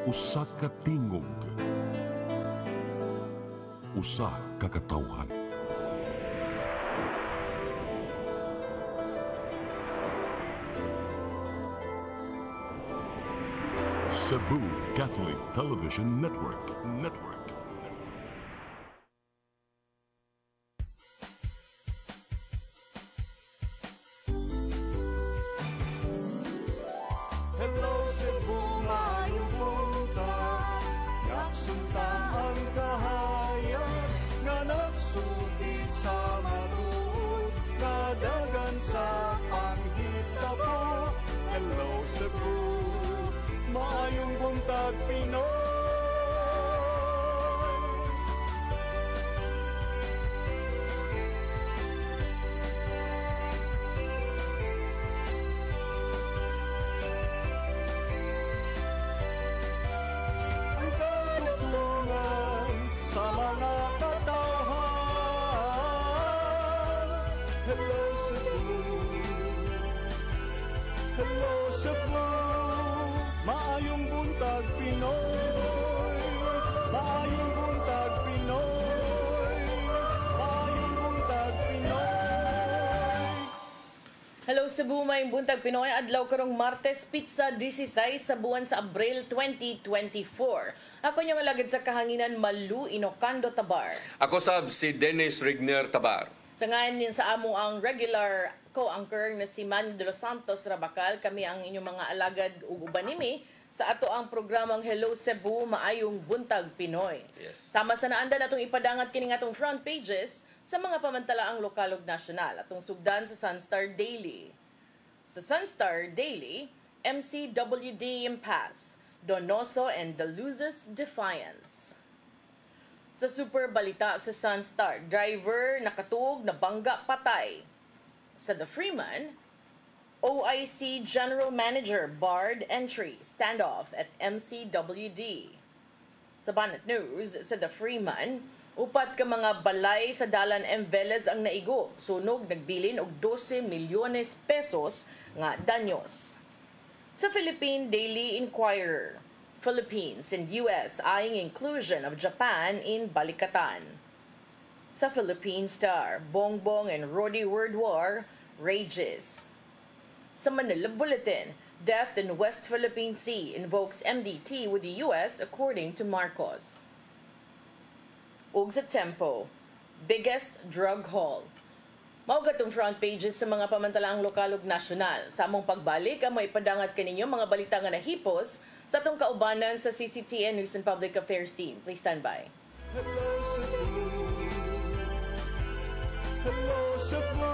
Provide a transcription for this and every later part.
Usa ka tingog, usa ka katawhan. Cebu Catholic Television Network. Hello Cebu, maayong buntag. Yaksunta ang kahayag nga nagsulid sa matuod, nadagan sa panghitabo. Hello Cebu, maayong buntag Pinoy. Ang katutulungan sa mga katawhan. Hello Cebu, hello Cebu, maayong buntag Pinoy, maayong buntag Pinoy, maayong buntag Pinoy. Hello Cebu, maayong buntag Pinoy. Adlaw karong Martes, Pizza 16 sa buwan sa Abril 2024. Ako nyo malagad sa kahanginan, Malu Inocando Tabar. Ako sab si Dennis Rigner Tabar. Sa ngayon sa amo ang regular co-anchor na si Manny de los Santos Rabacal. Kami ang inyong mga alagad ug uban nimi sa ato ang programang Hello Cebu, maayong buntag Pinoy. Yes. Sama sa naanda natong ipadangat kini atong front pages sa mga pamantalaang lokal ug nasyonal atong sugdan sa Sunstar Daily. Sa Sunstar Daily, MCWD Impasse, Donoso and Deluzes Defiance. Sa Super Balita sa Sunstar, driver nakatuog na bangga patay. Sa The Freeman, OIC General Manager barred entry, standoff at MCWD. Sa Banat News, sa The Freeman, upat ka mga balay sa Dalan M. Velez ang naigo. Sunog nagbilin og 12 milyones pesos nga danyos. Sa Philippine Daily Inquirer, Philippines and U.S. eyeing inclusion of Japan in Balikatan. Sa Philippine Star, Bongbong and Rodi World War rages. Sa Manila Bulletin, death in West Philippine Sea invokes MDT with the U.S. according to Marcos. Ug sa Tempo, biggest drug haul. Maugatong front pages sa mga pamantalaang lokal ug nasyonal. Sa among pagbalik, ang maipadangat kaninyo mga balita nga nahipos sa atong kaubanan sa CCTN News and Public Affairs team. Please stand by. Hello Cebu, hello Cebu,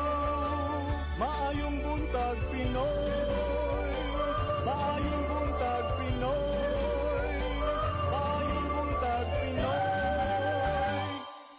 maayong buntag Pinoy, maayong buntag Pinoy, maayong buntag Pinoy.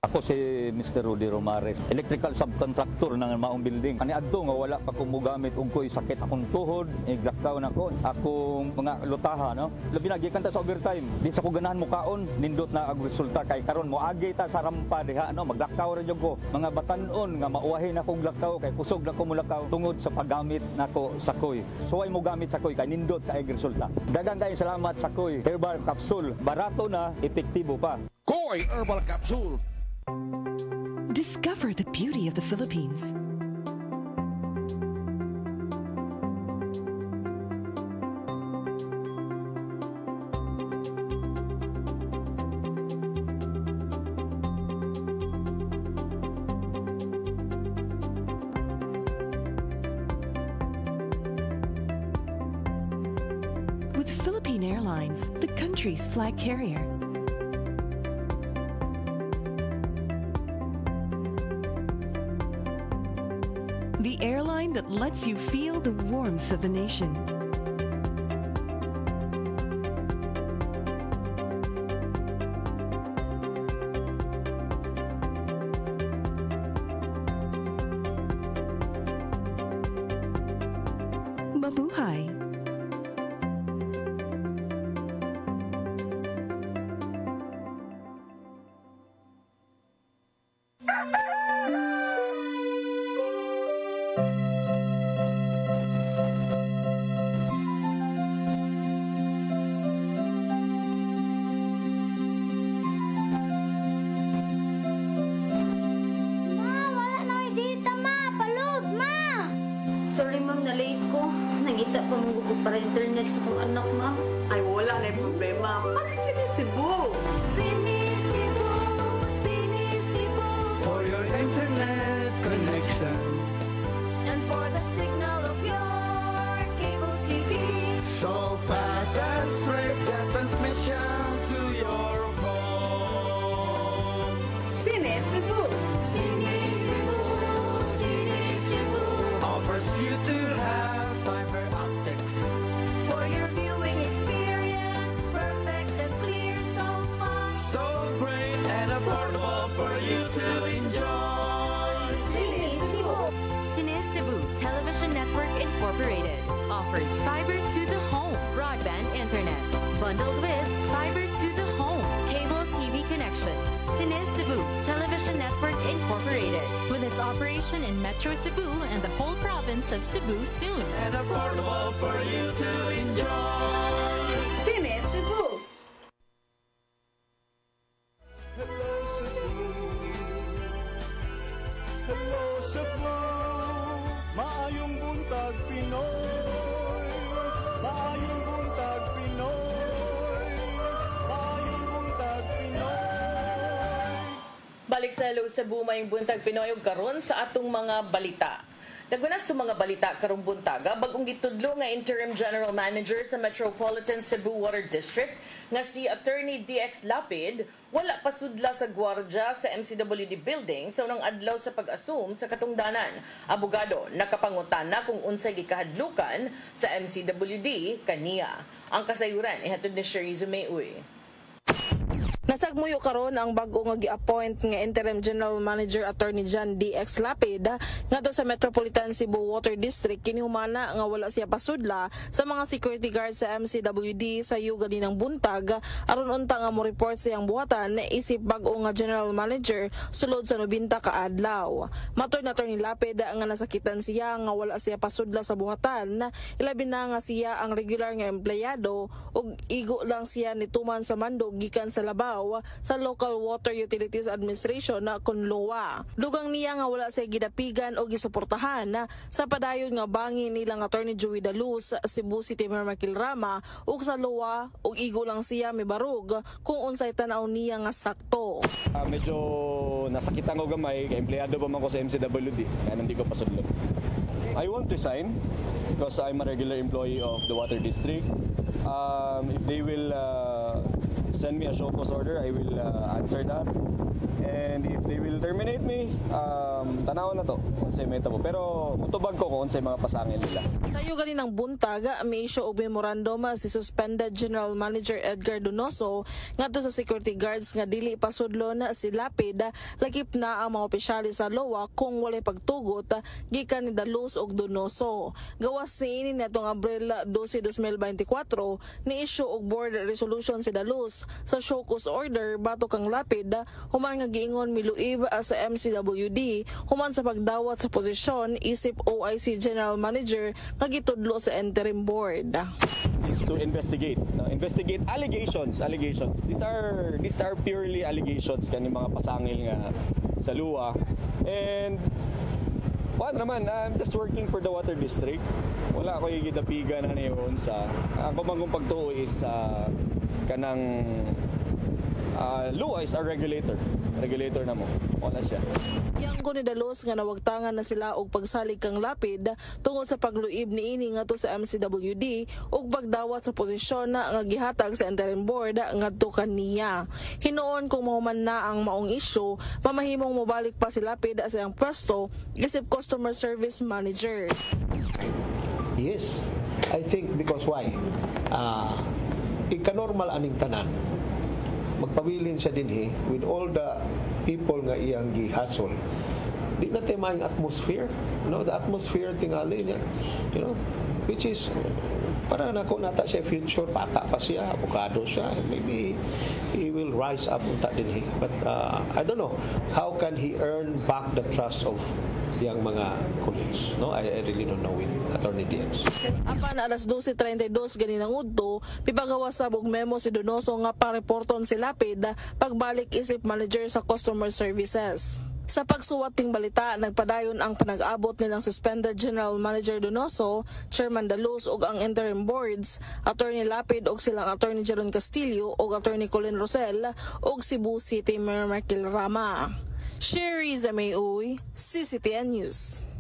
Ako si Mr. Rudy Romares, electrical subcontractor ng maong building. Ani adto nga wala pa ko mogamit og ko'y sakit akong tuhod, iglakaw na ko, akong mga lutaha, no. Labi na gikan ta sa overtime. Di sa ko ganahan mo kaon, nindot na ang resulta kay karon moagi ta sa rampa diha, no. Maglakaw ra jud ko. Mga batan-on nga mauwahi na kong lakaw kay kusog na ko mulakaw tungod sa paggamit nako sa koy. So ay mo gamit sa koy kay nindot kay resulta. Daghang kay salamat sa koy. Herbal capsule, barato na, epektibo pa. Koy Herbal Capsule. Discover the beauty of the Philippines. With Philippine Airlines, the country's flag carrier. The airline that lets you feel the warmth of the nation. Mabuhay! na late ko. Nangita pa mong ko para internet sa kong anak, ma'am. Ay, wala na yung problema. Pag-Sinisibu! Sinisibu, Sinisibu. For your internet connection. And for the signal of your cable TV. So fast and straight, the transmission to your home. Sinisibu! Sinisibu, Sinisibu. Offers you to have fiber optics. For your viewing experience, perfect and clear, so fast. So great and affordable for you to enjoy. Sinisibu. Sinisibu Television Network Incorporated offers fiber to the home broadband internet bundled with fiber to the home cable TV connection. Sinisibu Television Network Incorporated with its operation in Metro Cebu and the whole province of Cebu soon. And affordable for you to enjoy. Sinisibu! Hello Cebu, hello Cebu, maayong buntag Pinoy, maayong buntag Pinoy, maayong buntag Pinoy. Balik sa Hello Cebu, mayong buntag Pinoy ug karon sa atong mga balita. Nagwanas itong mga balita karong buntaga, bagong gitudlo nga Interim General Manager sa Metropolitan Cebu Water District nga si Attorney DX Lapid, wala pa sudla sa gwardya sa MCWD building sa unang adlaw sa pag-assume sa katungdanan. Abogado, nakapangutana kung unsay gikahadlukan sa MCWD kaniya. Ang kasayuran, ihatod ni Sherry Zumeuy. Nasagmuyo karon ang bago nga gi-appoint nga Interim General Manager Attorney John DX Lapid ngadto sa Metropolitan Cebu Water District kinihumana nga wala siya pasudla sa mga security guards sa MCWD sa yuga ng buntag aron unta nga mo report siyang buhatan isip bago nga General Manager sulod sa 90 ka adlaw. Matud na Attorney Lapid nga nasakitan siya nga wala siya pasudla sa buhatan, ilabi na nga siya ang regular nga empleyado ug igo lang siya nituman sa mandog gikan sa labaw sa Local Water Utilities Administration na Kunloa. Dugang niya nga wala siya gidapigan o gisuportahan sa padayon nga bangin nilang Attorney Joey Daluz, Cebu City Mayor Michael Rama ug sa Loa ug igo lang siya mibarug kung unsay tan-aw niya nga sakto. Medyo nasakitan ko gamay kay empleyado pa man ko sa MCWD kaya hindi ko pasudlo. I won't resign because I'm a regular employee of the Water District. If they will send me a show cause order, I will answer that. And if they will terminate me, tanaw na to, unsay meta po. Pero mutubag ko kung unsay mga pasangil nila. Sa iyo ganin ng buntag, may issue og memorandum si suspended General Manager Edgar Donoso ngadto sa security guards nga dili pasudlon si Lapid, lakip na ang mga opisyali sa LOA kung walay pagtugot gikan ni Daluz og Donoso. Gawas ni ini natong Abril 12, 2024 ni issue og board resolution si Daluz sa show cause order batok kang Lapid human nga giingon miluib sa MCWD human sa pagdawat sa posisyon isip OIC General Manager nga gitudlo sa interim board. To investigate allegations. These are purely allegations kani mga pasangil nga sa luwa. And naman, I'm just working for the Water District. Wala ko gidapigan na niyon sa ako man kung pagtuo is kanang Luwa is our regulator na mo. Wala siya. Yang ko ni Daluz nga nawagtangan na sila og pagsalig kang Lapid tungod sa pagluib niini ngadto sa MCWD ug pagdawat sa posisyon na nga gihatag sa interim board ngadto kaniya. Hinuon kung mahuman na ang maong issue, mamahimong mobalik pa si Lapid sa iyang pwesto isip customer service manager. Yes, I think because why? Ika-normal aning tanan. Magpabilin siya dinhi with all the people nga iyang gihasol. Di na tayo maing atmosphere. The atmosphere tingali niya. Which is, parang nako nata siya future, bata pa siya, abogado siya. Maybe he will rise up unta dinhi. But I don't know, how can he earn back the trust of yang mga colleagues? I really don't know with Attorney DX. Apan alas 12:32 ganinang udto, pipagawas sa memo si Donoso nga pareporton si Lapid pagbalik isip manager sa customer services. Sa pagsuwat ting balita, nagpadayon ang panag-abot nilang suspended General Manager Donoso, Chairman Daluz ug ang interim boards, Attorney Lapid ug silang Attorney Jeron Castillo ug Attorney Colin Rosel ug Cebu City Mayor Marquil Rama. Sherry Zamay-Uy, CCTN News.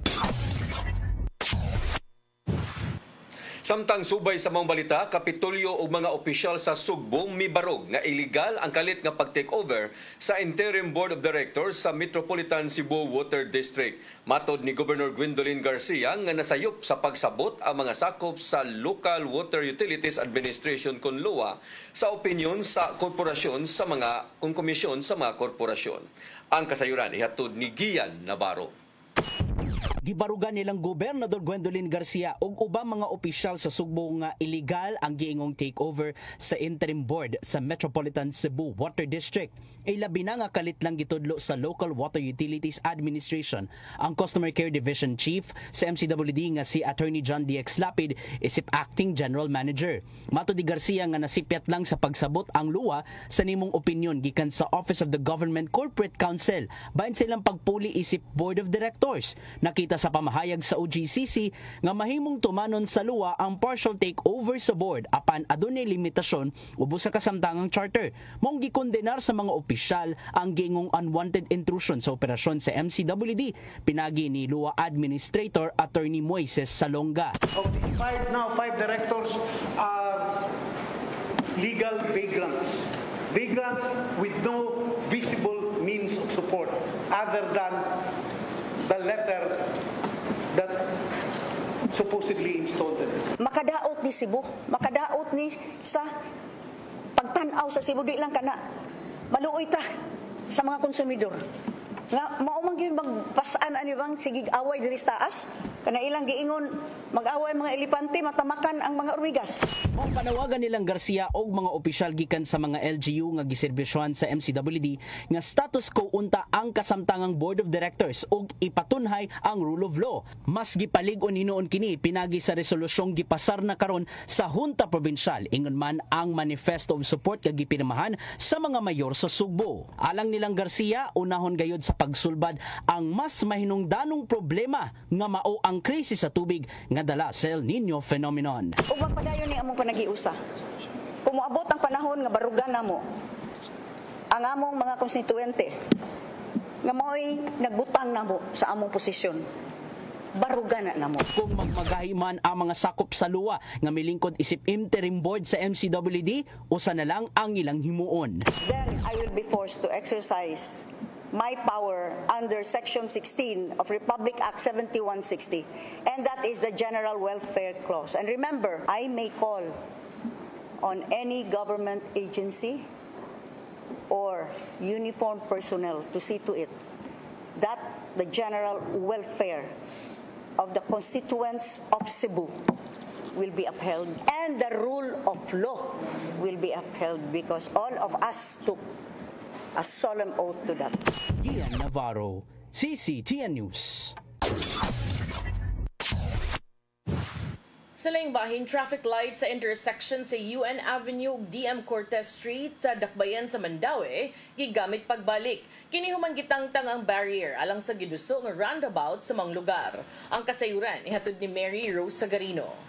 Samtang subay sa mga balita, kapitulyo o mga opisyal sa Sugbong mibarog nga illegal ang kalit nga pag-takeover sa Interim Board of Directors sa Metropolitan Cebu Water District. Matod ni Governor Gwendolyn Garcia nga nasayop sa pagsabot ang mga sakop sa Local Water Utilities Administration kun LUA sa opinyon sa korporasyon sa mga komisyon sa mga korporasyon. Ang kasayuran ihatod ni Gian Navarro. Gibarugan nilang Gobernador Gwendolyn Garcia ug ubang mga opisyal sa Sugbo nga illegal ang giingong takeover sa interim board sa Metropolitan Cebu Water District. Ay labi na nga kalit lang gitudlo sa Local Water Utilities Administration ang Customer Care Division Chief sa MCWD nga si Attorney John D.X. Lapid isip Acting General Manager. Mato di Garcia nga nasipyat lang sa pagsabot ang luwa sa nimong opinyon gikan sa Office of the Government Corporate Council bahin silang pagpuli isip Board of Directors. Nakita sa pamahayag sa OGCC nga mahimong tumanon sa luwa ang partial takeover sa board apan adunay limitasyon ubos sa kasamtangang charter. Mong gikondenar sa mga opisyal ang giingong unwanted intrusion sa operasyon sa MCWD pinagi ni luwa Administrator Attorney Moises Salonga. Five directors are legal vagrants. Vagrants with no visible means of support other than the letter that supposedly installed them. Makadaot ni Cebu, makadaot ni sa pagtanaw sa Cebu, di lang kana maluoy ta sa mga konsumidor. Nga maumang gyud magpasaan ani bang sigig away diri sa taas kana ilang giingon mag-away mga elepante matamakan ang mga ormigas. Ang panawagan nilang Garcia og mga opisyal gikan sa mga LGU nga giserbisyohan sa MCWD nga status quo unta ang kasamtangang Board of Directors ug ipatunhay ang rule of law. Mas gipalig-on hinuon kini pinagi sa resolusyong gipasar na karon sa Hunta Provincial ingon man ang manifesto of support nga gipirmahan sa mga mayor sa Sugbo. Alang nilang Garcia unahon gayud sa pagsulbad ang mas mahinungdanong problema nga mao ang krisis sa tubig nga dala sa El Nino phenomenon. Ug magpadayon ni among panagiusa. Kumuabot ang panahon nga barugan namo ang among mga konstituente nga mao'y nagbutang namo sa among posisyon. Barugan na namo. Kung magmagahiman ang mga sakop sa luwa nga milingkod isip interim board sa MCWD, usa na lang ang ilang himuon. Then I will be forced to exercise my power under Section 16 of Republic Act 7160, and that is the General Welfare Clause. And remember, I may call on any government agency or uniformed personnel to see to it that the general welfare of the constituents of Cebu will be upheld and the rule of law will be upheld because all of us took a solemn oath to that. Gian Navarro, CCTN News. Sa laing-bahin, traffic light sa intersection sa UN Avenue ug DM Cortez Street sa Dakbayan sa Mandaue gigamit pagbalik. Kini human gitangtang ang barrier alang sa giduso nga roundabout sa mga lugar. Ang kasayuran ihatod ni Mary Rose Sagarino.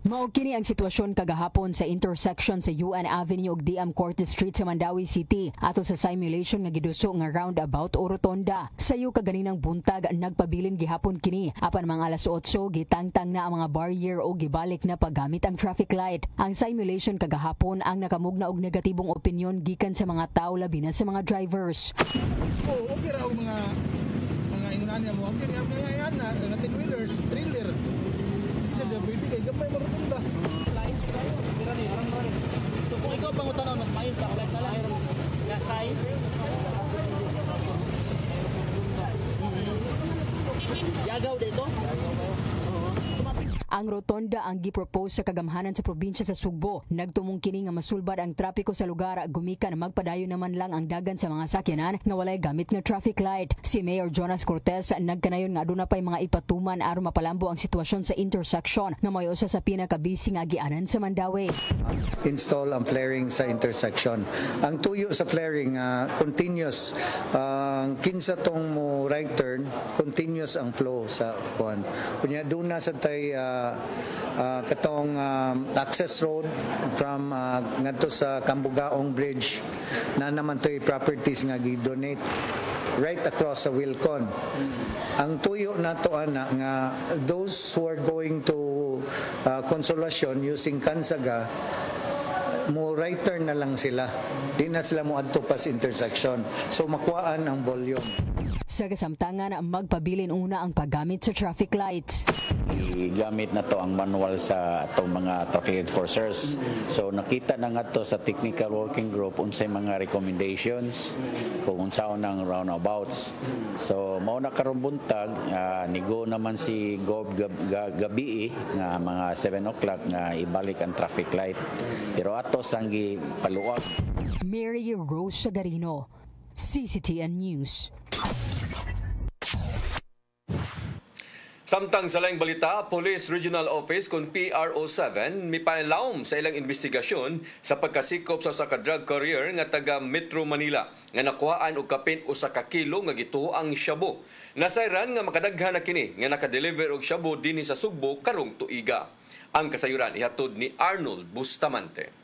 Mao kini ang sitwasyon kagahapon sa intersection sa UN Avenue ug DM Cortez Street sa Mandaue City ato sa simulation nga giduso nga roundabout o rotonda. Sayo kaganinang buntag nagpabilin gihapon kini apan mga alas 8 gitangtang na ang mga barrier o gibalik na paggamit ang traffic light. Ang simulation kagahapon ang nakamugna og negatibong opinyon gikan sa mga tao labi na sa mga drivers. Okay raw mga ingunan niya mo. Okay niya na 10-wheelers, trailer. Pwede kayo gamay marutunda. Lain kayo, pira ni arang ron. So kung ikaw pangutanon mas maayos sa ulit na lang. Kay. Yagaw dito. Ang rotonda ang gipropose sa kagamhanan sa probinsya sa Sugbo. Nagtumong kini nga masulbad ang trapiko sa lugar, gumikan na magpadayon naman lang ang dagan sa mga sakyanan nga walay gamit nga traffic light. Si Mayor Jonas Cortez nagkanayon nga aduna pay mga ipatuman aron mapalambo ang sitwasyon sa intersection nga may usa sa pinakabisi nga agianan sa Mandawi. Install ang flaring sa intersection. Ang tuyo sa flaring continuous, kinsa tong mo right turn, continuous ang flow sa kuan. Kunya doon na sa tay katong access road from ngadto sa Cambugaong Bridge na naman to'y properties nga gi-donate right across sa Wilcon. Ang tuyo na to nga those who are going to Consolacion using Kansaga, mo right turn na lang sila. Di na sila mo adto pa sa intersection. So makuhaan ang volume. Sa kasamtangan, magpabilin una ang paggamit sa traffic lights. Gamit na to ang manual sa atong mga traffic enforcers. So nakita na nga to sa technical working group unsay mga recommendations kung unsaon ang roundabouts. So mao na karong buntag nigo naman si Gob gabi nga mga 7 o'clock nga ibalik ang traffic light. Pero ato sanggi paluwag. Mary Rose Sagarino, CCTN News. Samtang sa laing balita, Police Regional Office kung PRO7 mipailaom sa ilang investigasyon sa pagkasikop sa usa ka drug courier nga taga Metro Manila nga nakuhaan og kapin usa ka kilo nga gituoang shabu. Nasayran nga makadaghan na kini nga nakadeliver og shabu dinhi sa Sugbo karong tuiga. Ang kasayuran ihatod ni Arnold Bustamante.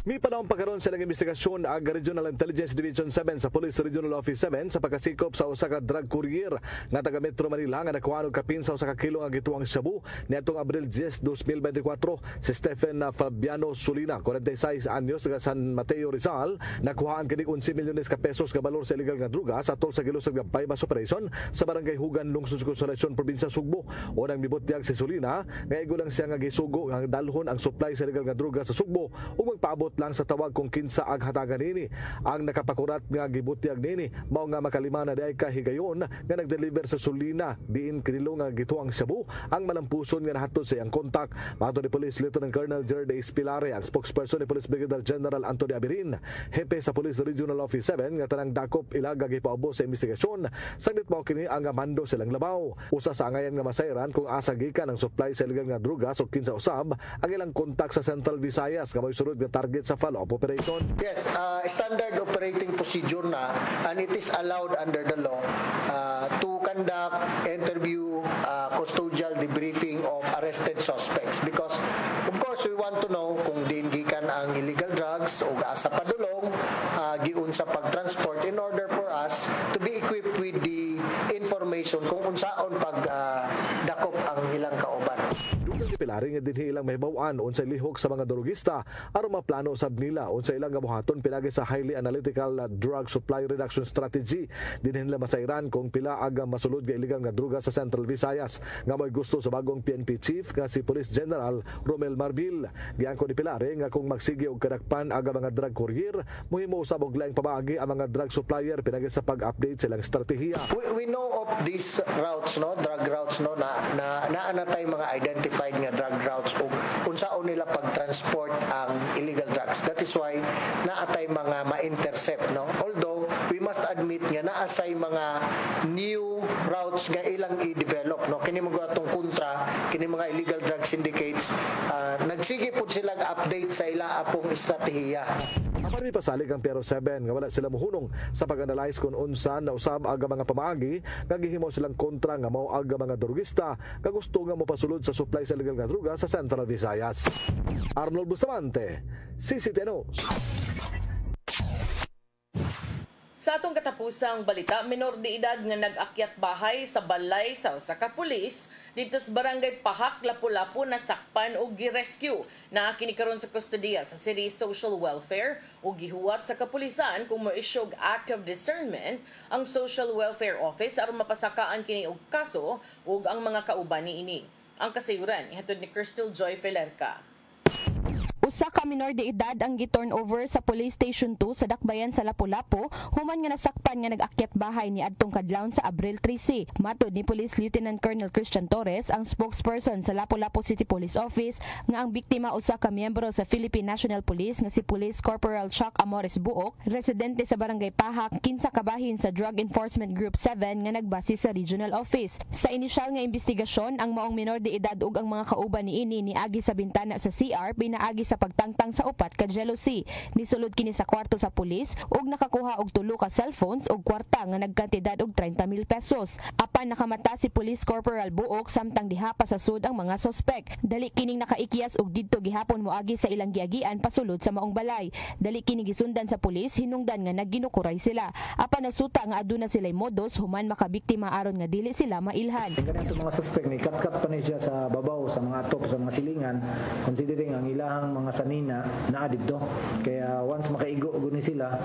May panahon pagkaroon sa investigasyon ang Regional Intelligence Division 7 sa Police Regional Office 7 sa pagkasikop sa usa ka drug courier nga taga Metro Manila nga nakuha og kapin sa usa ka kilo nga gituang shabu niadtong Abril 10, 2024. Si Stephen Fabiano Sulina, 46 anyos, taga San Mateo, Rizal, nakuhaan kini 11 milyones ka pesos nga balor sa illegal nga druga sa atol sa gilusag nga bypass operation sa barangay Hugan, Lungsod Consolacion, probinsya Sugbo. Unang mibutyag si Sulina nga igo lang siya nga gisugo nga dalhon ang supply sa illegal nga druga sa Sugbo ug magpaabot lang sa tawag kung kinsa ang hatagan nini. Ang nakapakurat nga gibutyag nini mao nga makalima na diay kahigayon nga nagdeliver sa Sulina diin kinilo nga gituang shabu ang malampuson nga nahatod sa iyang kontak. Mato ni Police Lieutenant Colonel Jared A. Spilare, ang spokesperson ni Police Brigadier General Anthony Abirin, hepe sa Police Regional Office 7 nga tanang dakop ilaga gipaubos sa investigasyon. Saglit mao kini ang mando silang labaw. Usa sa angayan nga masayran kung asa gikan ang supply sa illegal nga druga so kinsa usab ang ilang kontak sa Central Visayas nga may surod nga target sa follow-up operation. Yes, standard operating procedure na, and it is allowed under the law to conduct interview, custodial debriefing of arrested suspects because of course we want to know kung din gikan ang illegal drugs o asa padulong giun sa pagtransport in order for us to be equipped with the information kung unsaon pag dakop ang ilang kauban. Dugang ipilari nga dinhi ilang mahibaw-an unsay lihok sa mga drugista aron maplano sab nila unsay ilang gabuhaton pinagi sa highly analytical drug supply reduction strategy. Dinhi nila masayran kung pila aga masulod nga illegal nga druga sa Central Visayas nga may gusto sa bagong PNP chief nga si Police General Romel Marbil. Giangko ni Pilari nga kung magsige og kadakpan aga mga drug courier mohimo usab og laing pabaagi ang mga drug supplier pinagi sa pag-update silang strategiya. We know of these routes, no, drug routes, no, na natay mga identified nga drug routes ug unsaon nila pag-transport ang illegal drugs. That is why naatay mga ma-intercept, no. Although we must admit nga naasay mga new routes nga ilang i-develop, no. Kini mga atong kontra kini mga illegal drug syndicates nagsige pud sila update sa ila apong estratehiya. Apan mi pasalig ang PRO7 nga wala sila mohunong sa pag-analyze kung unsa na usab aga mga pamaagi nga gihimo silang kontra nga mao aga mga drugista nga gusto nga mopasulod sa supply sa illegal nga druga sa Central Visayas. Arnold Bustamante, CCTN News. Sa atong katapusang balita, minor de edad nga nag-akyat bahay sa balay sa usa ka pulis dito sa barangay Pahak, Lapu-Lapu nasakpan og gi-rescue na kini karon sa kustodiya sa City Social Welfare o gihuwat sa kapulisan kung mo-issue act of discernment ang Social Welfare Office aron mapasakaan kini og kaso ug ang mga kauban niini. Ang kasayuran ihatod ni Crystal Joy Felerca. Usa ka minor de edad ang gi-turn over sa Police Station 2 sa Dakbayan sa Lapu-Lapu human nga nasakpan nga nag-akyat bahay ni adtong kadlawon sa Abril 13. Matod ni Police Lieutenant Colonel Christian Torres, ang spokesperson sa Lapu-Lapu City Police Office, nga ang biktima usa ka miyembro sa Philippine National Police nga si Police Corporal Chuck Amores Buok, residente sa Barangay Pahak, kinsa kabahin sa Drug Enforcement Group 7 nga nagbase sa regional office. Sa inisyal nga investigasyon, ang maong minor de edad ug ang mga kauban niini niagi sa bintana sa CR pinaagi sa pagtangtang sa upat ka jealousy. Nisulod kini sa kwarto sa pulis ug nakakuha og 3 ka cellphones ug kwarta nga nagkantidad og 30,000 pesos. Apan nakamata si Police Corporal Buok samtang dihapa sa sud ang mga sospek. Dali kining nakaikyas og didto gihapon moagi sa ilang giagian pasulod sa maong balay. Dali kini gisundan sa pulis hinungdan nga nagginukuray sila. Apan nasuta nga aduna sila'y modos human makabiktima aron nga dili sila mailhan. Ganito mga suspect ni kat-kat pa ni siya sa babaw sa mga atop sa mga silingan considering ang ilahang mga sanina na adito. Kaya once makaigo og ni sila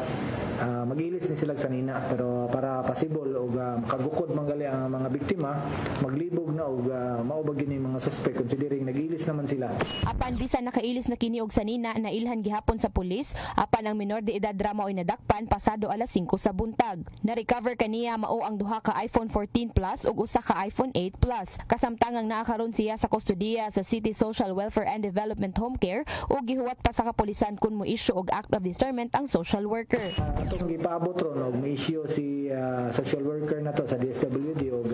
magilis ni sila sanina pero para possible og makagukod manggali ang mga biktima maglibog na og maubag ni mga suspect considering nagilis naman sila. Apan bisan nakailis na kini og sanina nailhan gihapon sa pulis apan ang minor de edad ra mao'y nadakpan pasado alas 5 sa buntag. Na-recover kaniya mao ang duha ka iPhone 14 Plus ug usa ka iPhone 8 Plus. Kasamtangang naakaron siya sa kustodiya sa City Social Welfare and Development Home Care ug gihuwat pa sa kapulisan kun mo issue og act of discernment ang social worker. Atong gipaabot ron og ma-issue si social worker nato sa DSWD og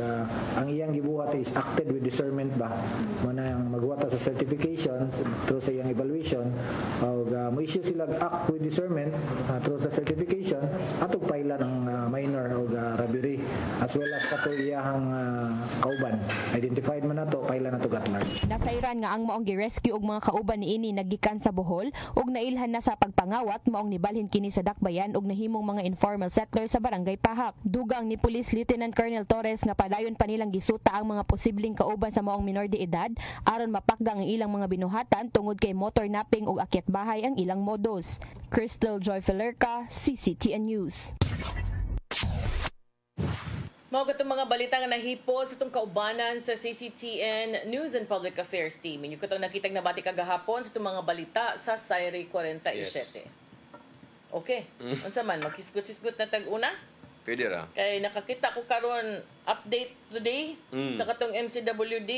ang iyang gibuhat is acted with discernment ba. Muna ang maghuwat sa certification through sa iyang evaluation og mo-issue sila act with discernment through sa certification atog pailan ang minor og robbery as well as kato iyahang kauban. Identified man nato pailan nato at large. Nasairan nga ang maong gi-rescue og mga kauban niini naggikan sa Bohol ug nailhan na sa pagpangawat maong nibalhin kini sa Dakbayan ug nahimong mga informal settlers sa Barangay Pahak. Dugang ni Police Lieutenant Colonel Torres nga padayon pa nilang gisuta ang mga posibleng kauban sa maong minor de edad aron mapakgang ang ilang mga binuhatan tungod kay motor napping ug akyat bahay ang ilang modus. Crystal Joy Felerca, CCTN News. Mao katong mga balita nga nahipos sa itong kaubanan sa CCTN News and Public Affairs Team. Inyo katong nakitang nabati kagahapon sa itong mga balita sa Sayri 47. Yes. Okay. Unsa man, maghisgot-hisgot na tag-una? Pwede ra. Kay nakakita ko karon update today sa katong MCWD.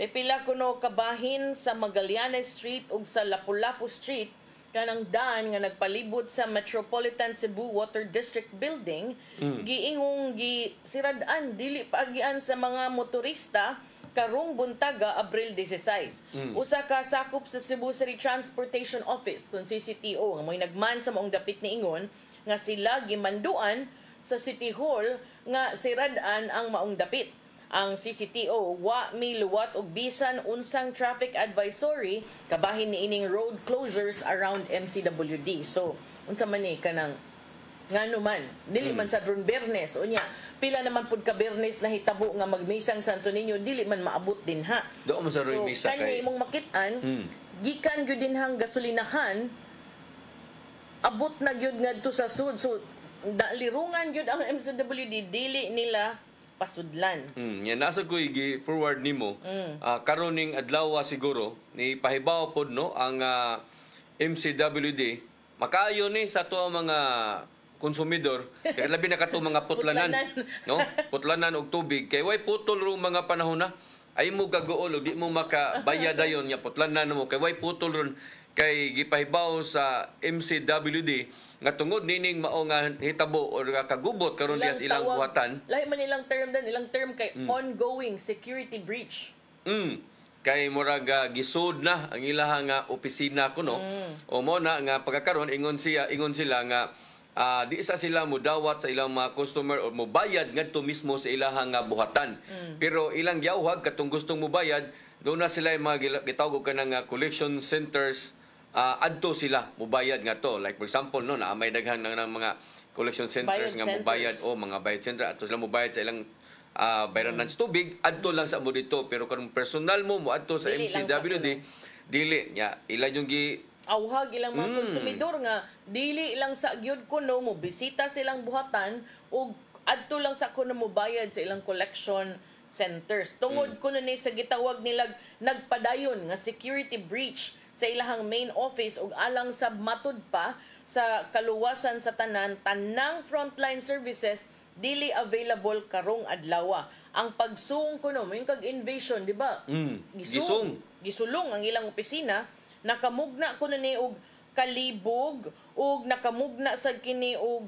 May pila kuno kabahin sa Magallanes Street ug sa Lapu-Lapu Street kanang daan nga nagpalibot sa Metropolitan Cebu Water District Building giingong gisiradan dili paagian sa mga motorista karong buntaga Abril 16. Usa ka sakop sa Cebu City Transportation Office kun CCTO nga mo'y nagman sa maong dapit ni ingon nga sila gimanduan sa City Hall nga siradan ang maong dapit. Ang CCTO wa miluwat og bisan unsang traffic advisory kabahin ni ining road closures around MCWD. So unsa man ni kanang ngano man dili man sa dron Bernes unya pila naman pud ka Bernes na hitabo nga magmisang Santo Niño dili man maabot din ha. Do man sa roy misa kay kani imong makit-an gikan gyud dinhang gasolinahan abot na gyud ngadto sa sud. So lirungan gyud ang MCWD dili nila pasudlan. Yan nasa ko i-forward nimo. Karoning adlaw siguro ni pahibaw pod no ang MCWD makayo ni sa to mga konsumidor kay labi na kato mga putlanan no putlanan og tubig kay way putol ro mga panahon na ay mo gagool di mo makabayad dayon nya putlanan mo kay way putol ron kay gipahibaw sa MCWD nga tungod nining mao nga hitabo or kagubot karon dias ilang buhatan. Lahi man ilang term kay ongoing security breach. Kay murag gisud na ang ilahang opisina kuno. O mo na nga pagkakaron ingon sila nga di sa sila mudawat sa ilang mga customer o mobayad ngadto mismo sa ilahang buhatan. Pero ilang giawhag katong gustong mobayad do na sila mga gitawag og kanang collection centers adto sila mubayad nga to, like for example no na may daghan ng mga collection centers nga mubayad o mga bayad center adto sila mubayad sa ilang bayranan sa tubig adto lang sa mo dito pero kung personal mo adto sa MCWD dili nya ila yung awhag ilang mga konsumidor nga dili lang sa gyud kuno mo bisita silang buhatan ug adto lang sa kuno mo bayad sa ilang collection centers tungod kuno ni sa gitawag nilag nagpadayon nga security breach sa ilahang main office ug alang sa matud pa sa kaluwasan sa tanang frontline services dili available karong adlaw. Ang pagsung kuno mo yung kag-invasion, di ba? Gisulong ang ilang opisina, nakamugna kuno ni og kalibog ug nakamugna sa kini og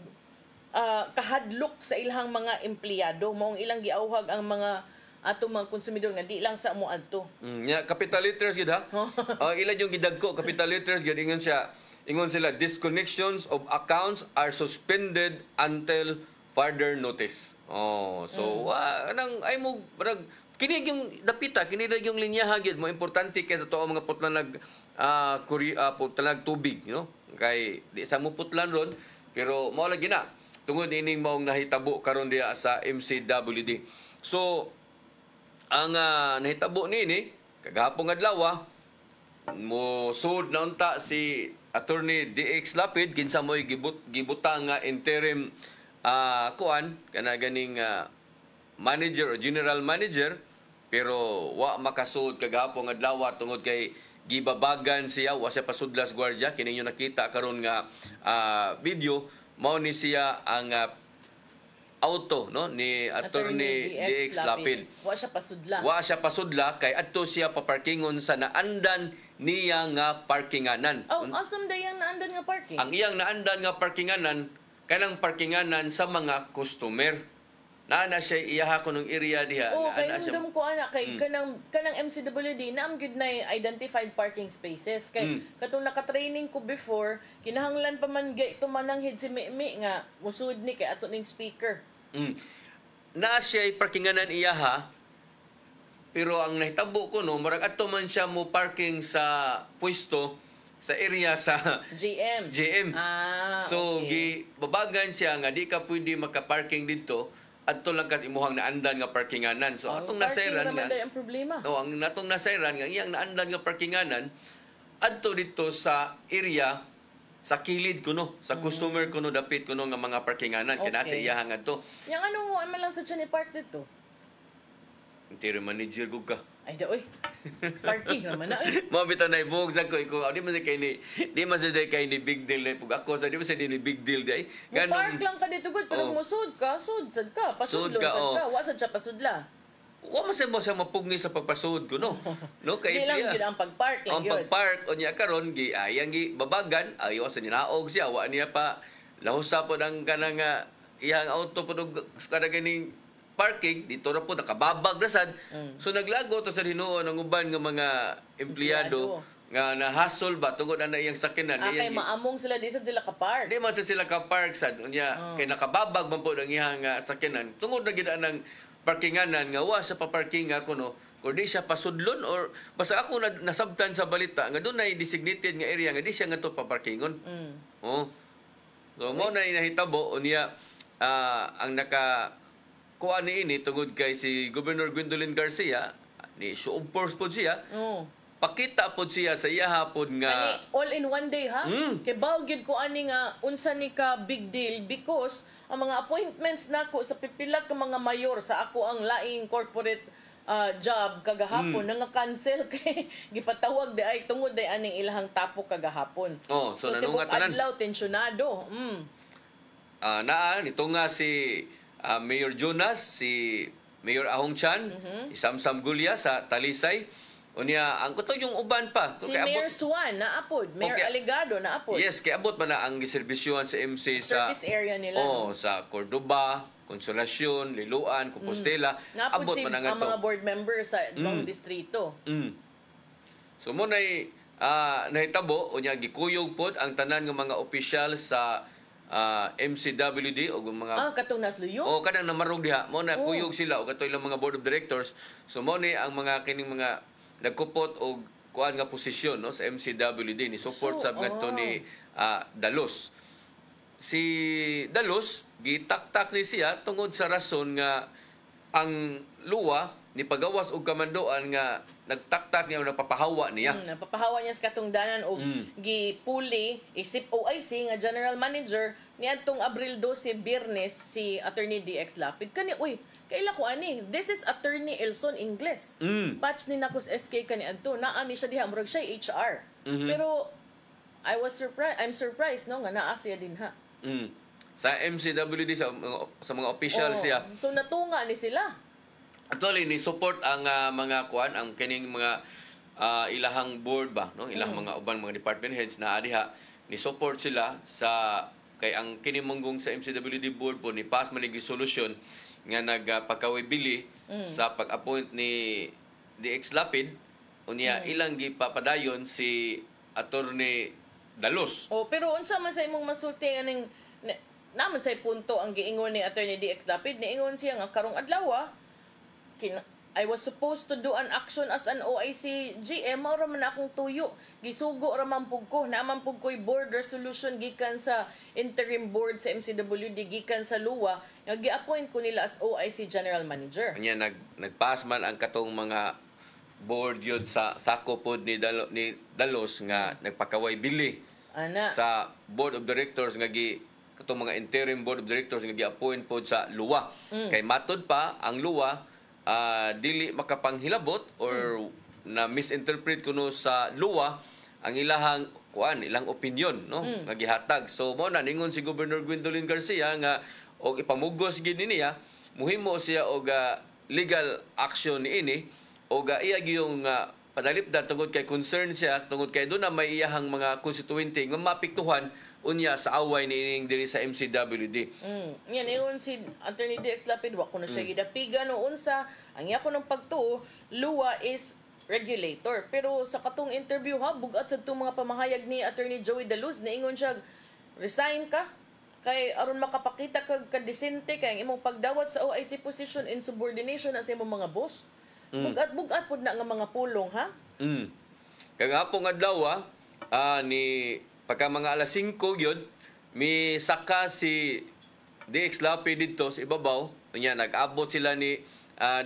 kahadlok sa ilang mga empleyado. Maong ilang giawhag ang mga ato mga konsumidor nga di lang sa mo adto. Capital letters gid ha. Ilan yung gidagko capital letters gid ingon sila disconnections of accounts are suspended until further notice. Anang ay mo barag kini yung dapita, kini yung linya gid mo importante kaysa to mga putlan putlan tubig, you know? Kay di sa mo putlan ron pero mao lagi na tungod ining maong nahitabo karon diha sa MCWD. So ang nahitabo nini kagahapon adlaw mo sud na unta si Attorney DX Lapid kinsa mo'y gibutang nga interim kana ganing manager o general manager pero wa makasud kagahapon adlaw tungod kay gibabagan siya wa siya pasudlas gwardiya kini inyo nakita karon nga video mao ni siya ang auto no ni Attorney DX Lapid. Wa siya pasudla. Wa siya pasudla kay adto siya paparkingon sa naandan niya nga parkinganan. Awesome dayang naandan nga parking. Ang iyang naandan nga parkinganan kanang parkinganan sa mga customer. Na siya iyaha ko ng area diha. Kay nandum ko kay kanang MCWD na am gud na identified parking spaces kay katong naka-training ko before kinahanglan pa man ito mananghid si Mimi nga musud ni kay ato ning speaker. Na siya parkinganan iyaha pero ang nahitabo ko no murag adto man siya mo parking sa pwesto sa area sa GM. So gibabagan siya nga di ka pwede maka-parking dito adto lang kas imuhang naandan nga parkinganan. So atong nasayran nga ang problema. ang natong nasayran nga iyang naandan nga parkinganan adto dito sa area sa kilid kuno sa customer kuno dapit kuno nga mga parkinganan kaya nasa iyahang adto. Yang ano man lang sa Chani Park dito. Interim manager gud ka. Ay da oy. Parking naman na. Mo bitaw na ibog sa ko di man kay ni big deal na pug ako sa di man sa ni big deal day. Park lang ka dito gud pero musud ka, sudsad ka, pasudlo ka. Wa sad siya pasudla. Wa man sa mapugni sa pagpasud ko no. No kay di lang gid ang pagpark lang yun. Ang pagpark unya karon ayang babagan ayo sa ninaog siya wa niya pa lahusa po ang kanang iyang auto pud kada ganing parking dito ra po nakababag na sad. So naglago to sa hinuon ng uban nga mga empleyado nga na-hassle ba tungod na iyang sakyanan. Kay maamong sila di sad sila ka-park. Di man sila ka-park sad unya kay nakababag man po ang iyang sakyanan tungod na gid ang parkinganan nga wa sa pa-parking nga kuno or di siya pasudlon or basta ako nasabtan sa balita nga dunay designated nga area nga di siya nga to pa-parkingon. So mo na inahitabo unya ang kuha niini tungod kay si Governor Gwendolyn Garcia ni show of force po siya pakita po siya sa iya hapon nga all in one day ha kay baw gyud ko ani nga unsa ni ka big deal because ang mga appointments nako sa pipila ka mga mayor sa ako ang laing corporate job kagahapon nga cancel kay gipatawag di ay tungod day aning ilahang tapok kagahapon. So nanunga tanan adlaw tensyonado. Nito nga si Mayor Jonas, si Mayor Ahong Chan, Isamsam Gulya sa Talisay. Unya, ang kuto yung uban pa. Si Mayor Swan, naapod. Mayor Aligado, naapod. Yes, kaya abot man na ang giserbisyuhan sa MC sa service area nila. Sa Cordoba, Consolacion, Liloan, Compostela. Naapod si ang mga board members sa ibang distrito. So mo nahitabo, unya gikuyog pod ang tanan ng mga opisyal sa MCWD o mga katong nasluyo kanang namarog diha mo na kuyog sila o kato ilang mga board of directors so mo ni ang mga kining mga nagkupot og kuan nga posisyon no sa MCWD ni support sab ngadto ni Dalos si Dalos gitaktak ni siya tungod sa rason nga ang luwa ni pagawas og kamandoan nga nagtaktak niya o napapahawa niya. Napapahawa niya sa katungdanan o gipuli isip OIC nga general manager niadtong Abril 12 Biyernes si Attorney DX Lapid kani kaila ko ani this is Attorney Elson Ingles. Patch ni nakos SK kani adto naa ni siya diha murag siya HR. Pero I'm surprised no nga naa siya din ha. Sa MCWD sa mga official siya. So natunga ni sila. Actually ni support ang mga kuan ang kining mga ilahang board ba no ilang mga uban mga department heads na adiha ni support sila sa kay ang kinimunggong sa MCWD board po ni pass man resolution nga nagpakawibili sa pag-appoint ni DX Lapid unya ilang gipapadayon si Attorney Dalos. Pero unsa man sa imong masulti aning naman say punto ang giingon ni Attorney DX Lapid niingon siya nga karong adlaw I was supposed to do an action as an OIC GM mao ra man akong tuyo gisugo ra man pug ko naman pug ko'y board resolution gikan sa interim board sa MCWD gikan sa LUWA nga gi-appoint ko nila as OIC General Manager. Nya nagpass man ang katong mga board yun sa sako pod ni Dalos nga nagpakaway bili sa board of directors nga katong mga interim board of directors nga gi-appoint pod sa LUWA. Kay matod pa ang LUWA dili makapanghilabot or na misinterpret kuno sa LUWA ang ilahang ilang opinion no nga gihatag. So mo na ningon si Governor Gwendolyn Garcia nga og ipamugos gid niya muhimo siya og legal action niini og iya gyung padalipdan tungod kay concern siya tungod kay do na may iyahang mga constituente nga mapiktuhan unya sa away niining diri sa MCWD. Yan ingon si Attorney DX Lapid wa kuno siya gidapigan no unsa ang iya ko ng pagtuo LUWA is regulator pero sa katong interview bugat sa itong mga pamahayag ni Attorney Joey Dalos naingon siya resign ka kay aron makapakita kag kadesente kay ang imong pagdawat sa OIC position in subordination sa imong mga boss. Bugat pud na nga mga pulong ha. Kagapong adlaw ni pagka mga alas 5 yun, may saka si DX Lapid dito sa ibabaw. Unya nag-abot sila ni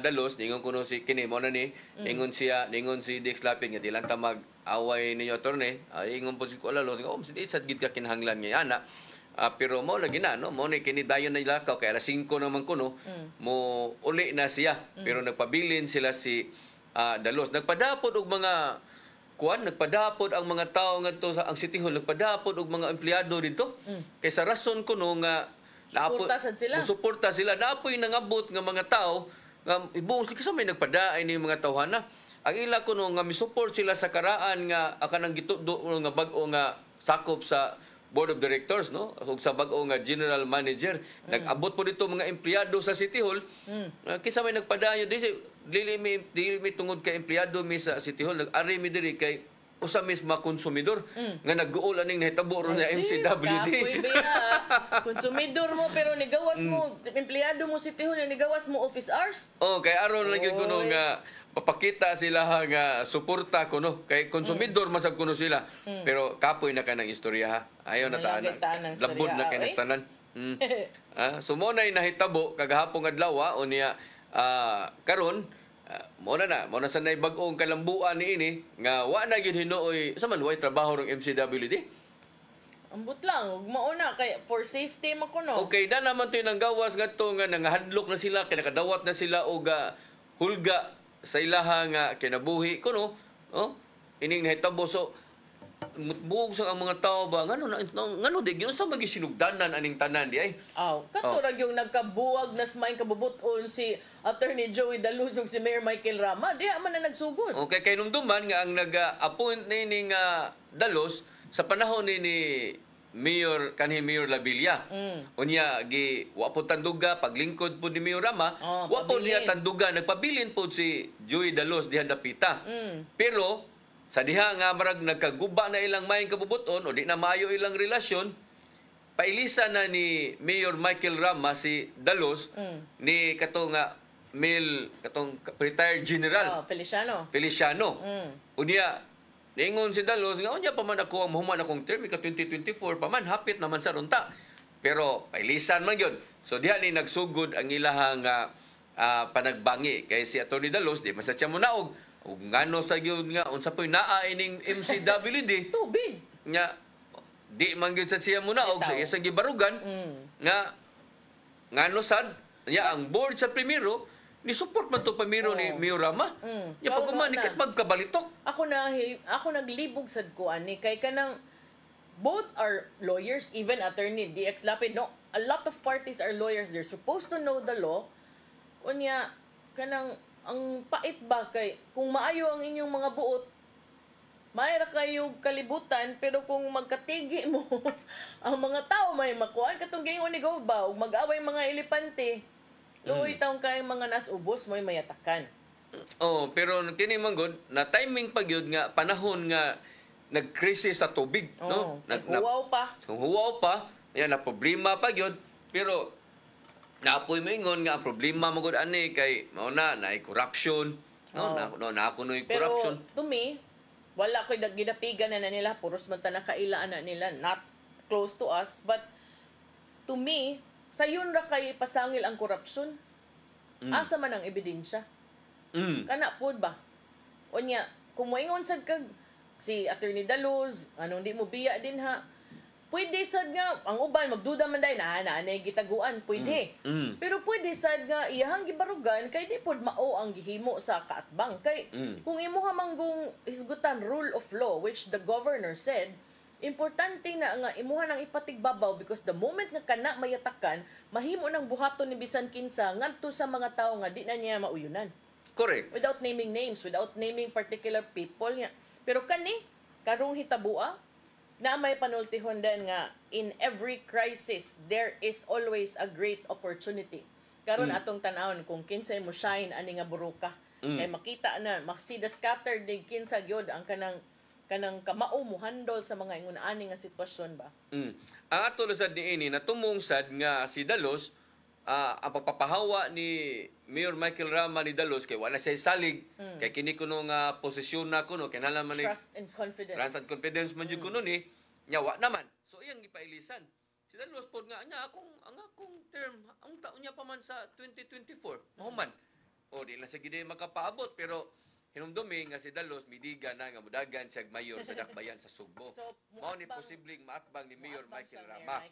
Dalos, ningon kuno si kini mo na ni, ningon si DX Lapid nga di lang ta mag-away ninyo attorney. Ingon po si Dalos nga sad gid ka kinahanglan nga ana. Pero mo lagi na no, mo ni kini dayon na ilakaw kay alas 5 naman kuno, mo uli na siya. Pero nagpabilin sila si Dalos. Nagpadapod og mga nagpadapod ang mga tao ngadto sa ang City Hall, nagpadapod og mga empleyado dito. Kay sa rason kuno nga suporta sila. Naapoy nangabot nga mga tao nga ibuong kasi may nagpadaay ni mga tawhana. Ang ila kuno nga mi-support sila sa karaan nga kanang gitudo nga bag-o nga sakop sa Board of Directors no ug sa bag-o nga General Manager. Nag-abot po dito mga empleyado sa City Hall. Kisa may nagpadayon dili mi tungod kay empleyado mi sa City Hall nag-ari mi diri kay usa misma konsumidor nga nag-uol aning nahitabo ron na MCWD. Konsumidor mo pero nigawas mo empleyado mo City Hall nigawas mo office hours. Kay aron lang gyud kuno nga papakita sila nga suporta kuno kay konsumidor masab kuno sila. Pero kapoy na kanang istorya ha. Ayo na taan. Labod na kay nastanan. So mo nay nahitabo kagahapon adlaw unya karon mo na sanay bag-ong kalambuan niini nga wa na gyud hinuoy sa man way trabaho ng MCWD. Ambot lang mao na kay for safety man kuno. Okay da naman to nang gawas ngadto nga nangahadlok na sila kay nakadawat na sila og hulga sa ilahang kinabuhi kuno ining nahitabo so buog sa ang mga tao ba ngano di gyud sa magisinugdanan aning tanan di ay kato ra yung nagkabuwag na smaing kabubuton si Attorney Joey Dalos ug si Mayor Michael Rama di man na nagsugod. Okay kay numduman nga ang nag-appoint ni Dalos sa panahon ni Mayor Labilla. Unya wa po tanduga paglingkod po ni Mayor Rama, wa po niya tanduga nagpabilin po si Joey Dalos diha dapita. Pero sa diha nga marag nagkaguba na ilang mayong kabubuton o di na maayo ilang relasyon, pailisa na ni Mayor Michael Rama si Dalos ni katong retired general Feliciano. Unya ningon si Dalos nga unya pa man ako ang mahuman akong term ka 2024 pa man hapit naman sa runta. Pero pailisan man gyud. So diha ni nagsugod ang ilahang panagbangi kay si Attorney Dalos di masatya mo naog ug ngano sa gyud nga unsa poy naa ining MCWD tubig nga di man gyud sa siya muna og sa isang gibarugan nga ngano sad nya ang board sa primero ni support man to pamiro ni Mayor Rama. Ya pagkuman ni magkabalitok. Ako naglibog sad ko ani kay kanang both are lawyers, even attorney DX Lapid. No, a lot of parties are lawyers. They're supposed to know the law. Unya kanang ang pait ba kay kung maayo ang inyong mga buot, mayra kayo kalibutan, pero kung magkatigi mo ang mga tao may makuan katong gingon ni Goba ug mag-away mga elepante. Luoy taong kayong mga nasubos mo'y mayatakan. Pero kini man gud na timing pa gyud nga panahon nga nag-crisis sa tubig, no? Huwaw pa. Yan na problema pa gyud. Pero napoy maingon nga ang problema mo gud ani kay mao na corruption, no? Na ako noy corruption. Pero to me, wala ko'y gidapigan na nila, puros man ta nakailaan na nila, not close to us, but to me, sayon ra kay pasangil ang korupsyon. Asa man ang ebidensya? Kana pod ba? Onya, kung moingon sad kag si Attorney Dalos, anong di mo biya din ha? Pwede sad nga ang uban magduda man dai na anay gitaguan, pwede. Pero pwede sad nga iyahang gibarugan kay di pod mao ang gihimo sa kaatbang kay kung imuha manggong isgutan rule of law which the governor said, importante na nga imuha nang ipatigbabaw because the moment nga kana mayatakan, mahimo nang buhaton ni bisan kinsa ngadto sa mga tawo nga di na niya mauyunan. Correct. Without naming names, without naming particular people niya. Pero kani karong hitabua na may panultihon din nga in every crisis there is always a great opportunity. Karon atong tan-awon kung kinsay mo shine ani nga buruka. Kay makita na maksida scattered dig kinsa gyud ang kanang kamao mo handle sa mga ingon ani nga sitwasyon ba. Ang ato sad niini natumong sad nga si Dalos ang pagpapahawa ni Mayor Michael Rama ni Dalos kay wala siya salig kay kini kuno nga posisyon na kuno kinala man ni trust and confidence. Trust and confidence man jud kuno ni nyawa naman. So iyang gipailisan. Si Dalos pod nga anya akong term ang taon niya pa man sa 2024. Mao man. O di lang sa gid makapaabot pero hinumdumi nga si Dalos midiga na nga mudagan siya mayor sa dakbayan sa Sugbo. So, mao ni posibleng maatbang ni Mayor Michael Rama.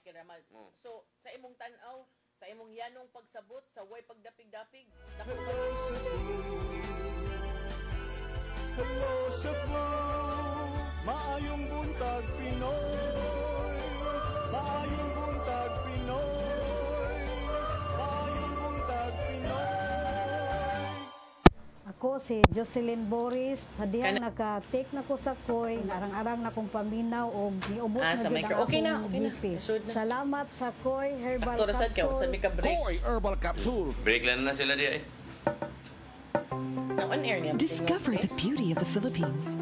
So sa imong tan-aw, sa imong yanong pagsabot sa way pagdapig-dapig, Hello Cebu, maayong buntag Pinoy, maayong buntag Pinoy, maayong buntag Pinoy. Ako si Jocelyn Boris, hadiyang naka-take na ko sa koy, arang-arang na kong paminaw o niubos na sa dyan micro. ang Okay na, akong okay na. GP. Sunod na. Salamat sa koy herbal Sa may ka-break. Koy Herbal Capsule. Break lang na sila di On air niya. Discover the beauty of the Philippines.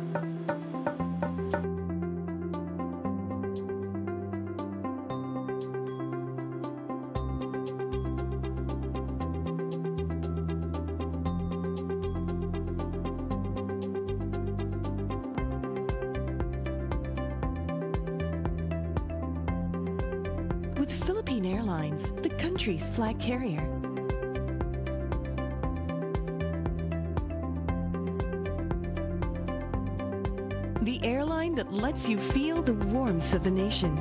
With Philippine Airlines, the country's flag carrier. The airline that lets you feel the warmth of the nation.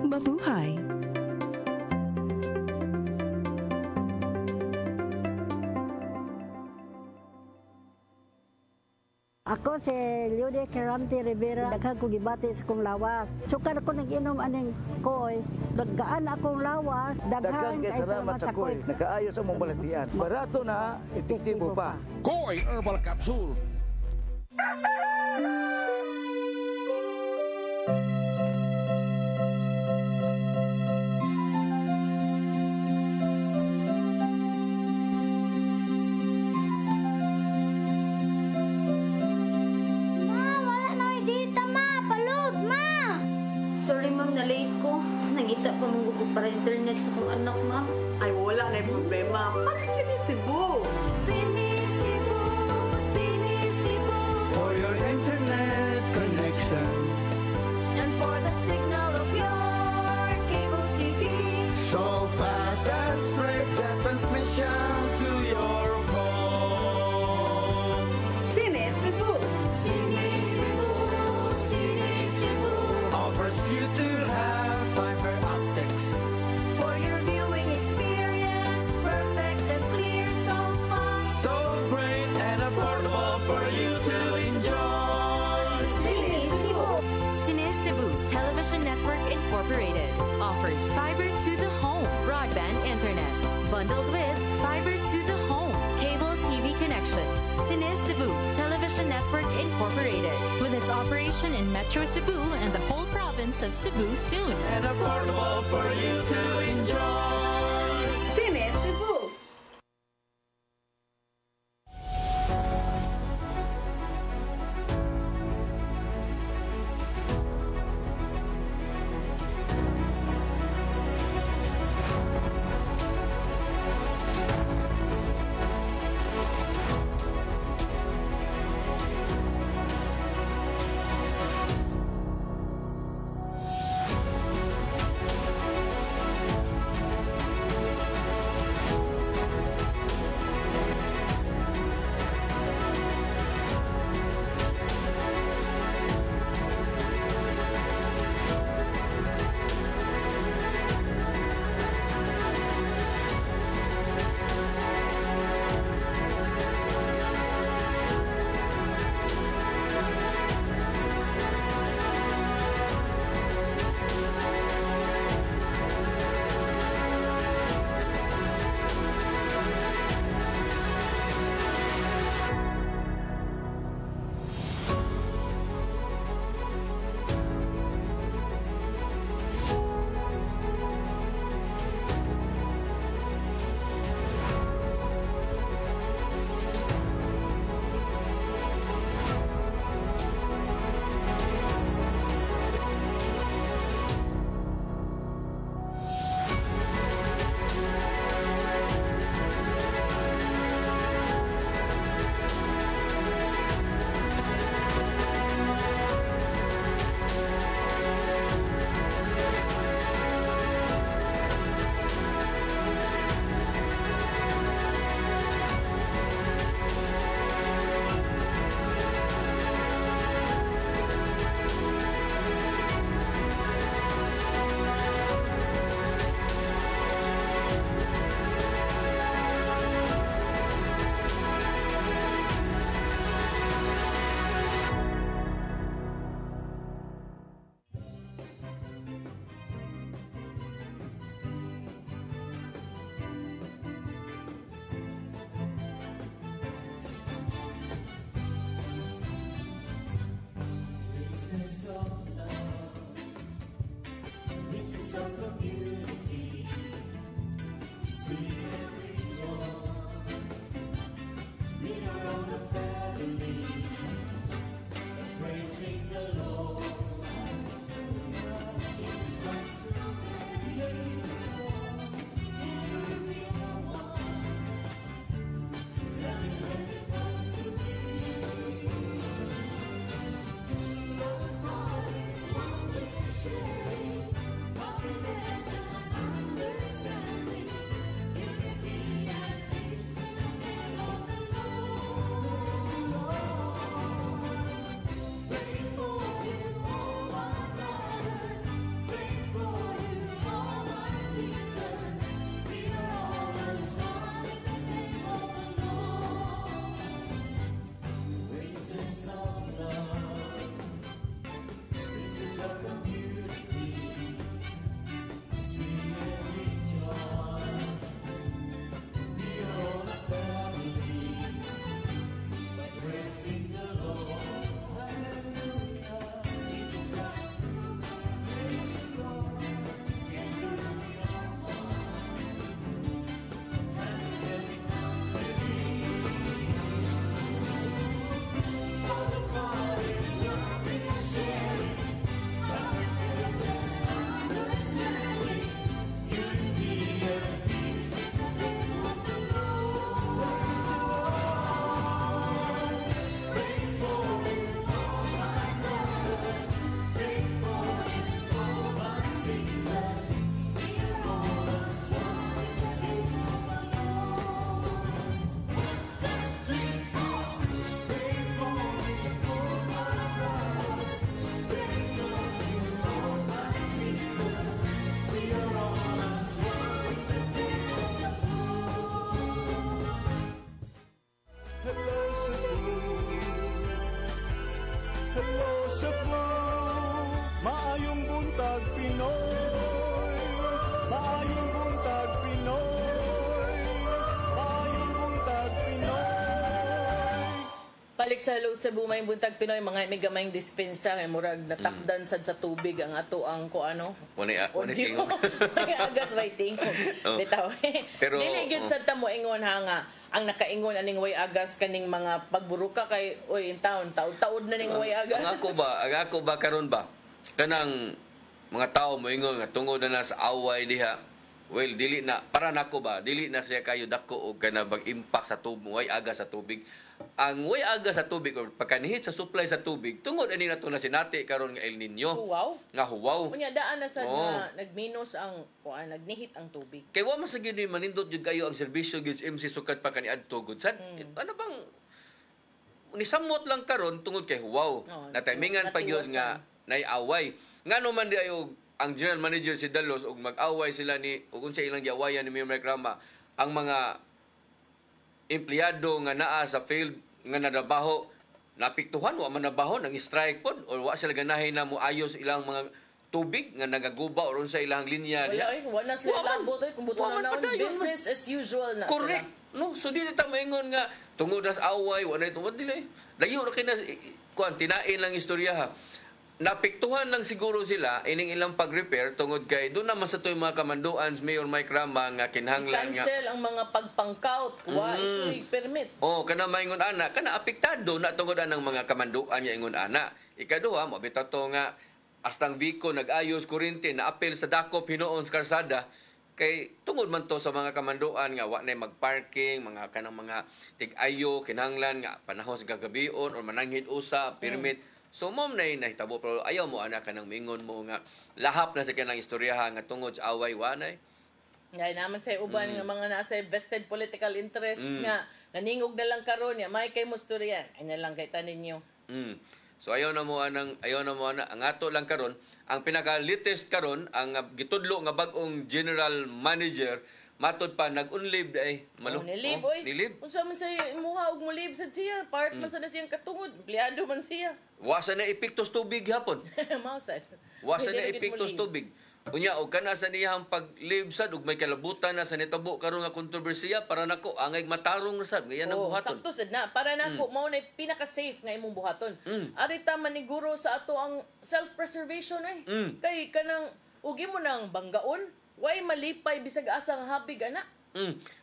Mabuhay! Ako si Liude Caranti Rivera, daghan ko gibati sa kong lawas. Sukan ako nag-inom aning koy, daggaan akong lawas, daghan kay salamat sa koy. Nakaayos ang mong balatian. Barato na, epektibo pa. Koy Herbal Capsule. Sorry ma'am, na-late ko. Nangita pa mong gusto para internet sa kong anak, ma'am. Ay, wala na yung problema. Pag sinisibo. Sinisibo, sinisibo. For your internet connection. And for the signal of your cable TV. So fast and straight the transmission to your home. fiber to the home broadband internet. Bundled with fiber to the home cable TV connection. Cine Cebu Television Network Incorporated, with its operation in Metro Cebu and the whole province of Cebu soon. And affordable for you to enjoy. Cine Cebu. text sa Hello Cebu may buntag Pinoy mga migamayng dispensa kay murag natakdan sad sa tubig ang ato ang kuano. Wala tingog. Agas may tingog. Bitaw. Pero dili gyud sad ta mo ingon ha nga ang nakaingon aning way agas kaning mga pagburuka kay oy in town taud-taud na ning way agas. Ang ako ba karon ba kanang mga tao mo ingon nga tungod na sa away diha. Well, dili na para nako ba dili na siya kayo dako og kana mag-impact sa tubig, way aga sa tubig. Ang way aga sa tubig or pagkanihit sa supply sa tubig tungod ani nato na sinati karon nga El Nino. Huwaw. Unya daan na sad nga nagminus ang nagnihit ang tubig. Kay wa man sa gyud manindot jud kayo ang serbisyo gyud MC sukad pa kaniadto gud sad. Ano bang nisamot lang karon tungod kay huwaw. Natimingan pa gyud nga nay-away. Ngano man di ayo ang general manager si Dalos ug mag-away sila ni ug unsa ilang giawayan ni Mayor Reklama ang mga empleyado nga naa sa field nga nadabaho napiktuhan wa man nabaho nang strike pod or wa sila ganahin na mo ayos ilang mga tubig nga nagaguba or unsa ilang linya diha. Wala sila labot kung buto na business as usual na. Correct. No, so dili ta maingon nga tungod sa away wa na tungod dili. Layo ra kay na kuan tinain lang istorya ha. Napiktuhan lang siguro sila ining ilang pag-repair tungod kay doon naman sa toy mga kamanduan Mayor Mike Rama nga kinahanglan nga cancel ang mga pagpangkout kuha issue permit. Kana maingon ana kana apektado na tungod anang mga kamanduan nga ingon ana. Ikaduha mo bitaw to nga astang Vico nag-ayos kuryente na apel sa dakop hinuon sa karsada kay tungod man to sa mga kamanduan nga wa na mag-parking mga kanang mga tig-ayo kinahanglan nga panahon sa gagabion or mananghid usa permit. So mom na nahitabo pero ayaw mo anak ka nang mingon mo nga lahap na sa kanang istoryahan nga tungod sa away wanay. Ngay naman sa uban nga mga nasa vested political interests nga naningog na lang karon ya may kay mo istorya ay na lang kay tanin niyo. So ayaw na mo ang ato lang karon ang pinaka-latest karon ang gitudlo nga bag-ong general manager matod pa nag-unlive ay malo. Nilib. Unsa man say imuha og mo live sad siya, part man sa siyang katungod, empleyado man siya. Wasa na epektos tubig hapon. Mausad. Wasa na epektos tubig. Unya og kana sa niyang pag-live sad ug may kalabutan na sa nitabo karon nga kontrobersiya para nako angay matarong na sad ngayon ang buhaton. Sakto sad na para nako mao na pinaka-safe nga imong buhaton. Ari ta maniguro sa ato ang self-preservation ay. Kay kanang ugi mo nang banggaon. Why malipay bisag asang habig ana?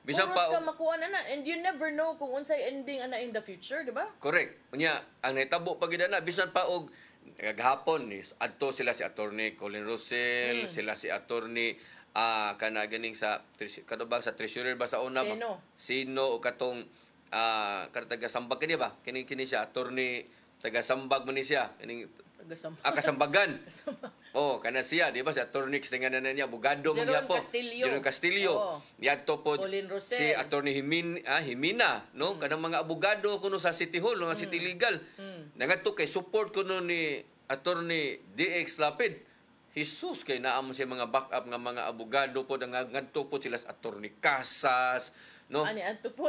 Bisan pa ka makuha na and you never know kung unsay ending ana in the future, di ba? Correct. Unya ang nahitabo pagid ana bisan pa og gahapon ni adto sila si Attorney Colin Rosell, sila si Attorney kana ganing sa kadubang sa treasurer ba sa una Sino o katong taga Sambag kini ba? Kini siya Attorney taga Sambag man ni siya. Kining Kasambagan. Kana siya, di ba? Si Attorney Kisinganan na niya, abogado mo niya po. Jeron Castillo. Niadto po si Attorney Himina, no? Kanang mga abogado kuno sa City Hall, nga City Legal. Nangadto kay support kuno ni Attorney DX Lapid. Jesus kay naamo si mga backup nga mga abogado po ngadto po sila sa Attorney Casas, no?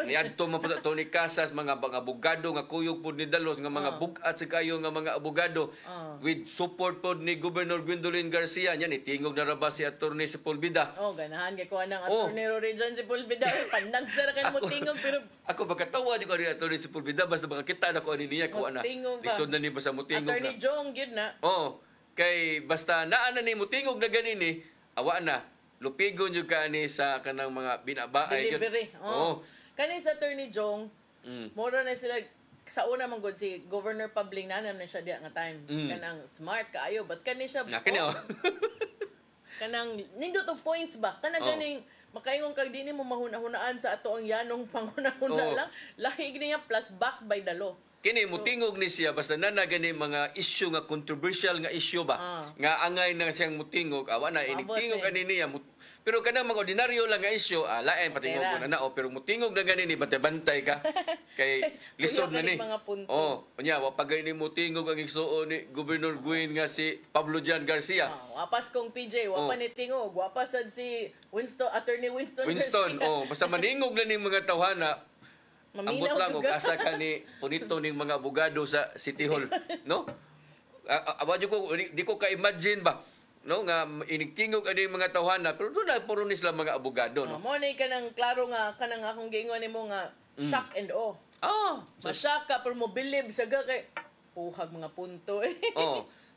Niadto mo po sa Tony Casas, mga abogado nga kuyog po ni Dalos, nga mga bugat sa kayo nga mga abogado, with support po ni Governor Gwendolyn Garcia. Yan, itingog na raba si Attorney Sepulveda. Ganahan kay kuha ng Attorney Region Sepulveda. Pandag sa rakan mo tingog, pero... Ako, magkatawa di ko ni Attorney Sepulveda, basta makakita na ko ani niya, kuha na. Lisod na ni basta mo tingog na. Attorney Jong, yun na. Kay basta naan na ni mo tingog na ganini, awa na. Lupigon yung kani sa kanang mga binabaay. Delivery. Kani sa Attorney Jong, mura na sila, sa una man good si Governor Pabling na siya diya nga time. Kanang smart kaayo, but kani siya, kanang, nindot of points ba? Kanang ganing, makaingon kag dini mo mahuna-hunaan sa ato ang yanong panghuna-huna lang. Lahi niya plus back by the law. Kini mutingog ni siya basta na gani mga issue nga controversial nga issue ba nga angay na siyang mutingog awa na initingog ani niya pero kanang mga ordinaryo lang nga issue lain patingog ko na pero mutingog na gani ni bantay ka kay lisod na ni unya wa pagay ni mutingog ang igsuon ni Governor Gwin nga si Pablo Jan Garcia wapas kong PJ wa pa ni tingog wapas sad si Attorney Winston Garcia basta maningog na ning mga tawhana. Ambot lang og asa ka ni punito ning mga abogado sa City Hall, no? Awadyo ko di ko ka-imagine ba, no, nga inigtingog ani mga tawhana pero doon na puro ni sila mga abogado, no. Mo ni kanang klaro nga kanang akong giingon nimo nga shock and awe. Masyaka pero mo bilib sa kay puhag mga punto eh.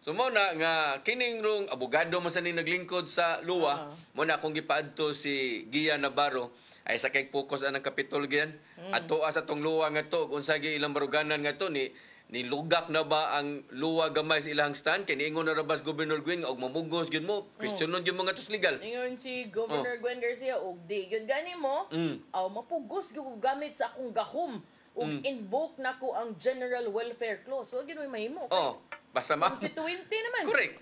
So mo na nga kining rong abogado man sa ni naglingkod sa luwa, mo na akong gipaadto si Gia Navarro ay sa kay focus anang kapitol gian. Ato sa tong luwa nga to kung sa ilang baruganan nga to ni lugak na ba ang luwa gamay sa ilang stand kay niingon na rabas Governor Gwen og mamugos gyud mo questionon gyud mga tos legal. Ingon si Governor Gwen Garcia og di gyud gani mo mapugos gyud gamit sa akong gahom ug invoke nako ang General Welfare Clause. Wa gyud may mahimo. Basta constituente naman. Correct.